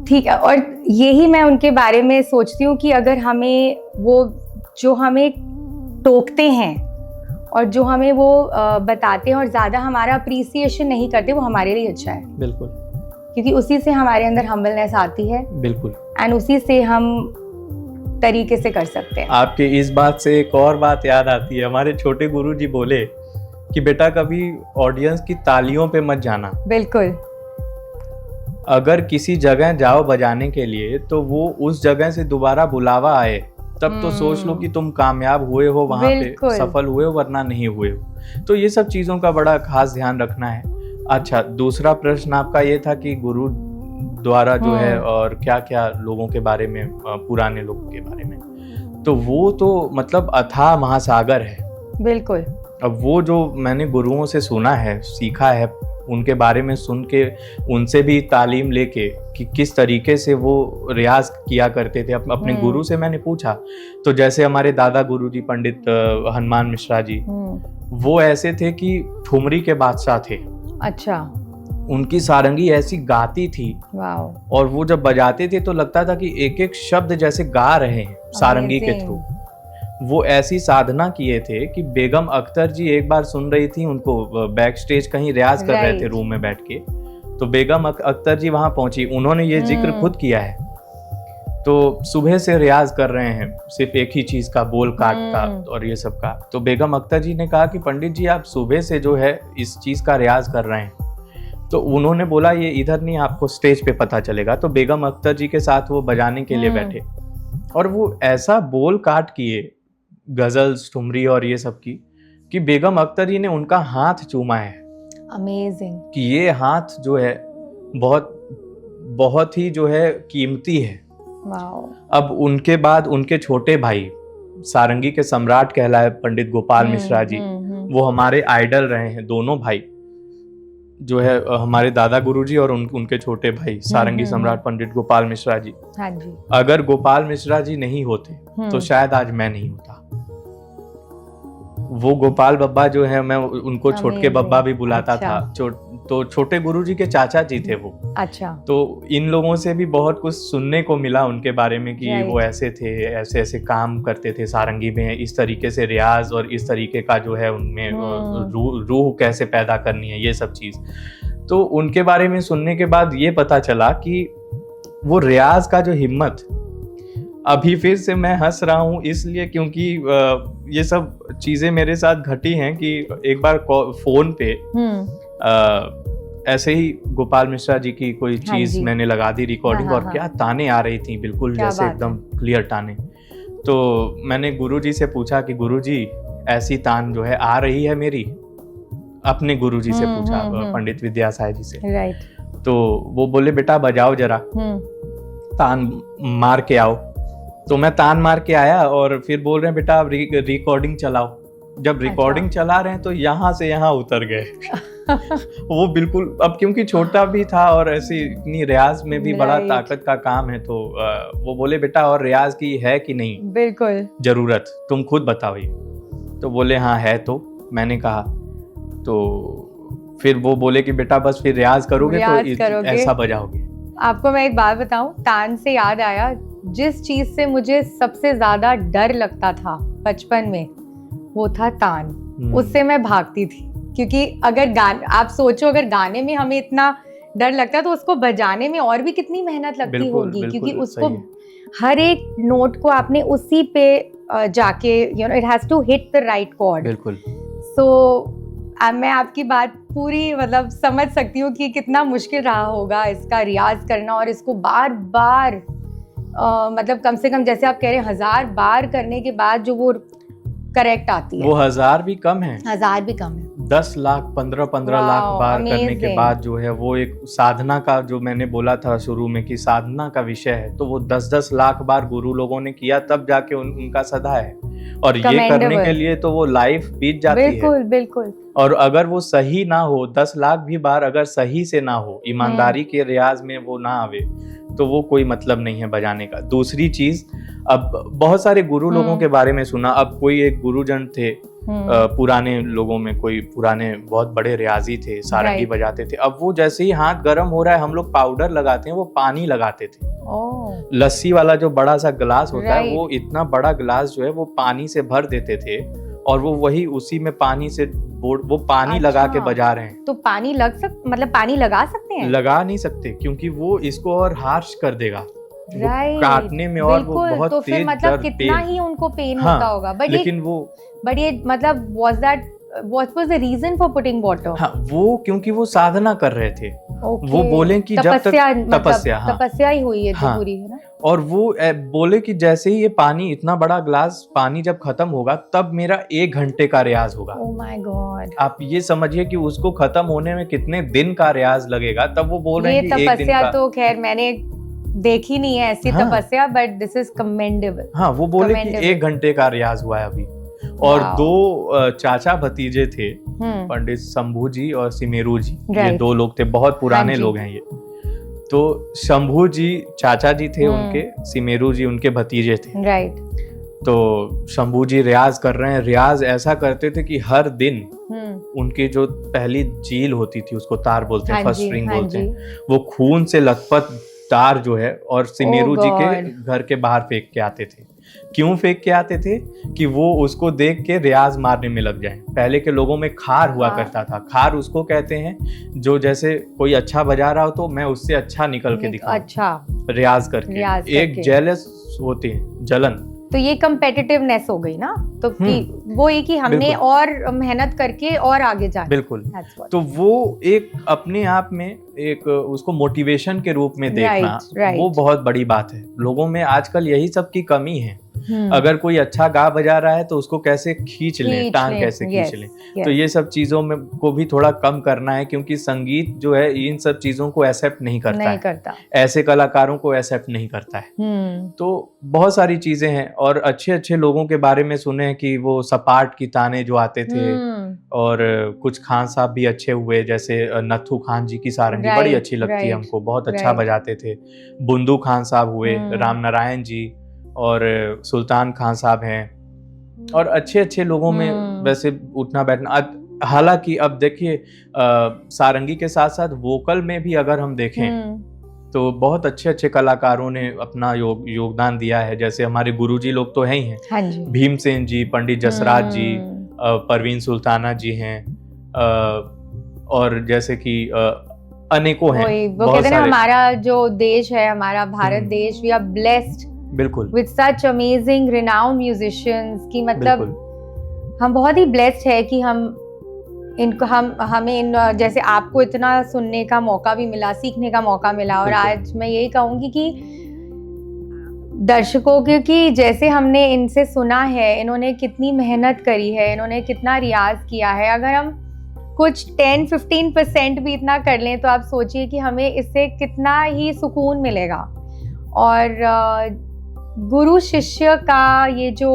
ठीक है। और यही मैं उनके बारे में सोचती हूँ कि अगर हमें वो जो हमें टोकते हैं और जो हमें वो बताते हैं और ज़्यादा हमारा अप्रिसिएशन नहीं करते, वो हमारे लिए अच्छा है, बिल्कुल क्योंकि उसी से हमारे अंदर हम्बलनेस आती है बिल्कुल। एंड उसी से हम तरीके से कर सकते हैं। आपके इस बात से एक और बात याद आती है, हमारे छोटे गुरुजी बोले कि बेटा कभी ऑडियंस की तालियों पे मत जाना। बिल्कुल। अगर किसी जगह जाओ बजाने के लिए तो वो उस जगह से दोबारा बुलावा आए, तब तो सोच लो कि तुम कामयाब हुए हो, वहां पे बिल्कुल। सफल हुए हो, वरना नहीं हुए हो। तो ये सब चीजों का बड़ा खास ध्यान रखना है। अच्छा, दूसरा प्रश्न आपका ये था कि गुरु द्वारा जो है और क्या क्या लोगों के बारे में, पुराने लोगों के बारे में, तो वो तो मतलब अथाह महासागर है। बिल्कुल। अब वो जो मैंने गुरुओं से सुना है, सीखा है, उनके बारे में सुन के, उनसे भी तालीम लेके कि किस तरीके से वो रियाज किया करते थे, अपने गुरु से मैंने पूछा। तो जैसे हमारे दादा गुरु जी पंडित हनुमान मिश्रा जी, वो ऐसे थे कि ठुमरी के बादशाह थे। अच्छा। उनकी सारंगी ऐसी गाती थी, वाओ। और वो जब बजाते थे तो लगता था कि एक एक शब्द जैसे गा रहे हैं सारंगी के थ्रू। वो ऐसी साधना किए थे कि बेगम अख्तर जी एक बार सुन रही थी उनको, बैक स्टेज कहीं रियाज कर रहे थे रूम में बैठ के, तो बेगम अख्तर जी वहां पहुंची, उन्होंने ये जिक्र खुद किया है। तो सुबह से रियाज कर रहे हैं सिर्फ एक ही चीज का, बोल काट का और ये सब का। तो बेगम अख्तर जी ने कहा कि पंडित जी आप सुबह से जो है इस चीज का रियाज कर रहे हैं। तो उन्होंने बोला ये इधर नहीं, आपको स्टेज पे पता चलेगा। तो बेगम अख्तर जी के साथ वो बजाने के लिए बैठे, और वो ऐसा बोल काट किए गजल्स, ठुमरी और ये सब की, कि बेगम अख्तर जी ने उनका हाथ चूमा है। अमेजिंग। कि ये हाथ जो है बहुत बहुत ही जो है कीमती है। वाओ। अब उनके बाद उनके छोटे भाई, सारंगी के सम्राट कहलाए पंडित गोपाल मिश्रा जी, वो हमारे आइडल रहे हैं। दोनों भाई जो है हमारे दादा गुरुजी और उनके छोटे भाई सारंगी सम्राट पंडित गोपाल मिश्रा जी। हाँ जी। अगर गोपाल मिश्रा जी नहीं होते तो शायद आज मैं नहीं होता। वो गोपाल बब्बा जो है, मैं उनको छोटे बब्बा भी बुलाता था। तो छोटे गुरुजी के चाचा जी थे वो। अच्छा। तो इन लोगों से भी बहुत कुछ सुनने को मिला उनके बारे में कि वो ऐसे थे, ऐसे ऐसे काम करते थे सारंगी में, इस तरीके से रियाज और इस तरीके का जो है उनमें रूह कैसे पैदा करनी है, ये सब चीज। तो उनके बारे में सुनने के बाद ये पता चला कि वो रियाज का जो हिम्मत, अभी फिर से मैं हंस रहा हूँ इसलिए क्योंकि ये सब चीजें मेरे साथ घटी हैं कि एक बार फोन पे ऐसे ही गोपाल मिश्रा जी की कोई चीज मैंने लगा दी रिकॉर्डिंग, और क्या ताने आ रही थी, बिल्कुल जैसे एकदम क्लियर ताने। तो मैंने गुरुजी से पूछा कि गुरुजी ऐसी तान जो है आ रही है मेरी, अपने गुरुजी से पूछा, पंडित विद्यासाय जी से। राइट। तो वो बोले बेटा बजाओ जरा, तान मार के आओ। तो मैं तान मार के आया और फिर बोल रहे हैं बेटा आप रिकॉर्डिंग चलाओ। जब रिकॉर्डिंग चला रहे हैं तो यहाँ से यहाँ उतर गए। वो बिल्कुल, अब क्योंकि छोटा भी था और ऐसी इतनी रियाज में भी बड़ा ताकत का काम है, तो वो बोले बेटा और रियाज की है कि नहीं बिल्कुल जरूरत, तुम खुद बताओ ये। तो बोले हाँ है। तो मैंने कहा, तो फिर वो बोले कि बेटा बस फिर रियाज करोगे तो ऐसा बजाओगे। आपको मैं एक बात बताऊं, तान से याद आया, जिस चीज से मुझे सबसे ज्यादा डर लगता था बचपन में वो था तान। उससे मैं भागती थी, क्योंकि अगर आप सोचो अगर गाने में हमें इतना डर लगता है तो उसको बजाने में और भी कितनी मेहनत लगती होगी, क्योंकि उसको हर एक नोट को आपने उसी पे जाके it has to hit the right chord. बिल्कुल। सो मैं आपकी बात पूरी मतलब समझ सकती हूँ कि कितना मुश्किल रहा होगा इसका रियाज करना, और इसको बार बार मतलब कम से कम जैसे आप कह रहे हैं 1000 बार करने के बाद जो वो करेक्ट आती है। वो 1000 भी कम है, 1000 भी कम है, 10 लाख 15 लाख बार करने के बाद जो है वो एक साधना का, जो मैंने बोला था शुरू में कि साधना का विषय है, तो वो 10 लाख बार गुरु लोगों ने किया तब जाके उनका सदा है। और ये करने Commendable. के लिए तो वो लाइफ बीत जाती है। बिल्कुल बिल्कुल। और अगर वो सही ना हो, 10 लाख भी बार अगर सही से ना हो, ईमानदारी के रियाज में वो ना आवे, तो वो कोई मतलब नहीं है बजाने का। दूसरी चीज, अब बहुत सारे गुरु लोगों के बारे में सुना। अब कोई एक गुरुजन थे, पुराने लोगों में कोई पुराने बहुत बड़े रियाजी थे, सारंगी Right. बजाते थे। अब वो जैसे ही हाथ गर्म हो रहा है, हम लोग पाउडर लगाते हैं, वो पानी लगाते थे। ओह, लस्सी वाला जो बड़ा सा गिलास होता है, Right. वो इतना बड़ा गिलास जो है वो पानी से भर देते थे, और वो वही उसी में पानी से वो पानी लगा के अच्छा। बजा रहे हैं। तो पानी मतलब पानी लगा सकते हैं? लगा नहीं सकते, क्योंकि वो इसको और हार्श कर देगा। वो Right. काटने में और वो बिल्कुल, बहुत तो फिर तेज मतलब दर्द, कितना पेन। ही उनको पेन हाँ, होता होगा। लेकिन वो ये मतलब what was the reason for putting water? हाँ, वो क्योंकि वो साधना कर रहे थे। Okay. वो बोले कि जब तक तपस्या, हाँ। तपस्या ही हुई है तो हाँ। पूरी, है ना? और वो बोले कि जैसे ही ये पानी, इतना बड़ा ग्लास पानी जब खत्म होगा, तब मेरा 1 घंटे का रियाज होगा। Oh my God. आप ये समझिए कि उसको खत्म होने में कितने दिन का रियाज लगेगा। तब वो बोल रहे ये हैं कि 1 दिन तपस्या का। तो खैर मैंने देखी नहीं है ऐसी हाँ। तपस्या, बट दिस इज कमेंडेबल। हाँ, वो बोले कि Commendable. 1 घंटे का रियाज हुआ है अभी। और Wow. 2 चाचा भतीजे थे, पंडित शंभू जी और सिमेरू जी। ये Right. 2 लोग थे, बहुत पुराने हाँ जी। लोग हैं ये। तो शंभू जी चाचा जी थे उनके, सिमेरू जी उनके भतीजे थे। राइट। तो शंभू जी रियाज कर रहे हैं। रियाज ऐसा करते थे कि हर दिन उनकी जो पहली जील होती थी, उसको तार बोलते हैं, फर्स्ट स्ट्रिंग बोलते हैं, वो खून से लथपथ तार जो है, और सिमेरू जी के घर के बाहर फेंक के आते थे। क्यों फेंक के आते थे? कि वो उसको देख के रियाज मारने में लग जाएं। पहले के लोगों में खार हुआ करता था। खार उसको कहते हैं जो जैसे कोई अच्छा बजा रहा हो तो मैं उससे अच्छा निकल के दिखाऊं। अच्छा, रियाज करके। एक जेलस होती है, जलन। तो ये कंपेटिटिवनेस हो गई ना, तो कि वो ये कि हमने और मेहनत करके और आगे जाना। बिल्कुल। तो वो एक अपने आप में एक उसको मोटिवेशन के रूप में देखना, वो बहुत बड़ी बात है। लोगों में आजकल यही सब की कमी है। अगर कोई अच्छा गा बजा रहा है तो उसको कैसे खींच लें, टांग कैसे खींच लें। तो ये सब चीजों में को भी थोड़ा कम करना है, क्योंकि संगीत जो है इन सब चीजों को एक्सेप्ट नहीं करता। ऐसे कलाकारों को एक्सेप्ट नहीं करता है। तो बहुत सारी चीजें हैं, और अच्छे अच्छे लोगों के बारे में सुने हैं कि वो सपाट की ताने जो आते थे, और कुछ खान साहब भी अच्छे हुए, जैसे नथु खान जी की सारंगी बड़ी अच्छी लगती है हमको, बहुत अच्छा बजाते थे। बुंदू खान साहब हुए, राम नारायण जी, और सुल्तान खान साहब हैं, और अच्छे अच्छे लोगों में वैसे उठना बैठना। हालांकि अब देखिए सारंगी के साथ साथ वोकल में भी अगर हम देखें तो बहुत अच्छे अच्छे कलाकारों ने अपना योगदान दिया है। जैसे हमारे गुरुजी लोग तो हैं ही हैं। हाँ जी। भीमसेन जी, पंडित जसराज जी, परवीन सुल्ताना जी हैं, और जैसे कि अनेकों हैं। वो कहते हैं हमारा जो देश है, हमारा भारत देश, वी आर ब्लेस्ड बिल्कुल with such amazing renowned musicians कि मतलब हम बहुत ही blessed है कि हमें जैसे आपको इतना सुनने का मौका भी मिला, सीखने का मौका मिला। और आज मैं यही कहूँगी कि दर्शकों की जैसे हमने इनसे सुना है, इन्होंने कितनी मेहनत करी है, इन्होंने कितना रियाज किया है। अगर हम कुछ 10-15% भी इतना कर लें तो आप सोचिए कि हमें इससे कितना ही सुकून मिलेगा। और गुरु शिष्य का ये जो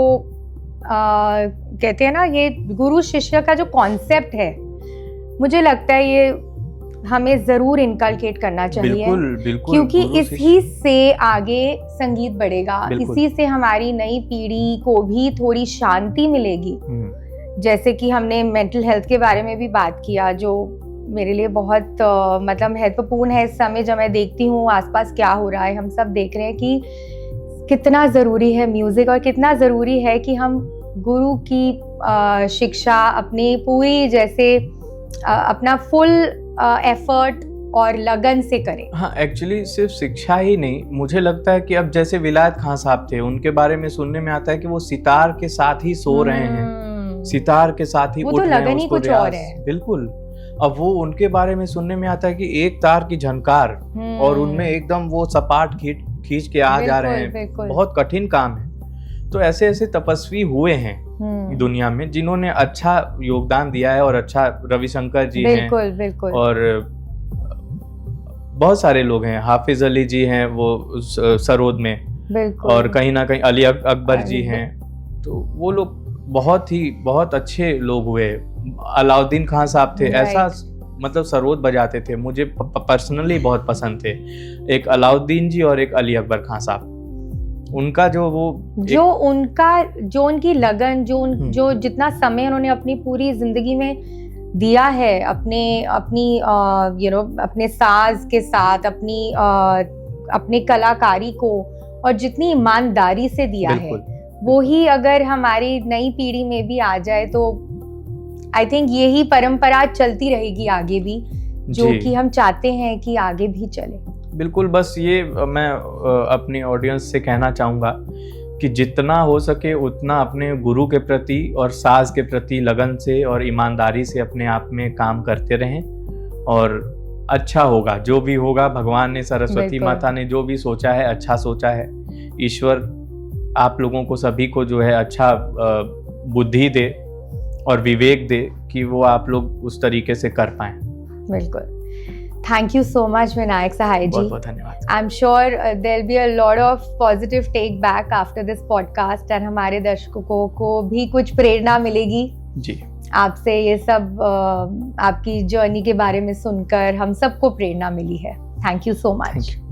कहते हैं ना, ये गुरु शिष्य का जो कॉन्सेप्ट है, मुझे लगता है ये हमें जरूर इनकलकेट करना चाहिए। बिल्कुल, क्योंकि इसी से आगे संगीत बढ़ेगा, इसी से हमारी नई पीढ़ी को भी थोड़ी शांति मिलेगी। जैसे कि हमने मेंटल हेल्थ के बारे में भी बात किया, जो मेरे लिए बहुत मतलब महत्वपूर्ण है इस समय। जब मैं देखती हूँ आसपास क्या हो रहा है, हम सब देख रहे हैं कि कितना ज़रूरी है म्यूज़िक, और कितना ज़रूरी है कि हम गुरु की शिक्षा अपनी पूरी जैसे अपना फुल एफर्ट और लगन से करें। हाँ, एक्चुअली सिर्फ शिक्षा ही नहीं, मुझे लगता है कि अब जैसे विलायत खान साहब थे, उनके बारे में सुनने में आता है कि वो सितार के साथ ही सो रहे हैं, सितार के साथ ही उठ रहे हैं, उसको कुछ और है। बिल्कुल। अब वो उनके बारे में सुनने में आता है कि एक तार की झनकार और उनमें एकदम वो सपाट खींच के आ जा रहे हैं। बहुत कठिन काम है। तो ऐसे ऐसे तपस्वी हुए हैं दुनिया में जिन्होंने अच्छा योगदान दिया है, और अच्छा रविशंकर जी हैं, और बहुत सारे लोग हैं। हाफिज अली जी हैं वो सरोद में, और कहीं ना कहीं अली अकबर जी हैं, तो वो लोग बहुत अच्छे लोग हुए। अलाउद्दीन खान साहब थे, ऐसा मतलब सरोद बजाते थे, मुझे पर्सनली बहुत पसंद थे। एक अलाउद्दीन जी और एक अली अकबर खान साहब, उनका जो उनकी लगन, जो जितना समय उन्होंने अपनी पूरी जिंदगी में दिया है अपने साज के साथ, अपने कलाकारी को, और जितनी ईमानदारी से दिया है, वो ही अगर हमारी नई पीढ़ी में भी आ जाए तो आई थिंक यही परंपरा चलती रहेगी आगे भी, जो कि हम चाहते हैं कि आगे भी चले। बिल्कुल, बस ये मैं अपनी ऑडियंस से कहना चाहूँगा कि जितना हो सके उतना अपने गुरु के प्रति और साज के प्रति लगन से और ईमानदारी से अपने आप में काम करते रहें, और अच्छा होगा जो भी होगा। भगवान ने, सरस्वती माता ने जो भी सोचा है अच्छा सोचा है। ईश्वर आप लोगों को सभी को जो है अच्छा बुद्धि दे और विवेक दे कि वो आप लोग उस तरीके से कर पाएं। बिल्कुल। Thank you so much, Vinayak Sahai ji. बहुत धन्यवाद। I'm sure there'll be a lot of positive take back after this podcast, and हमारे दर्शकों को भी कुछ प्रेरणा मिलेगी जी आपसे। ये सब आपकी जर्नी के बारे में सुनकर हम सबको प्रेरणा मिली है। Thank you so much. Thank you.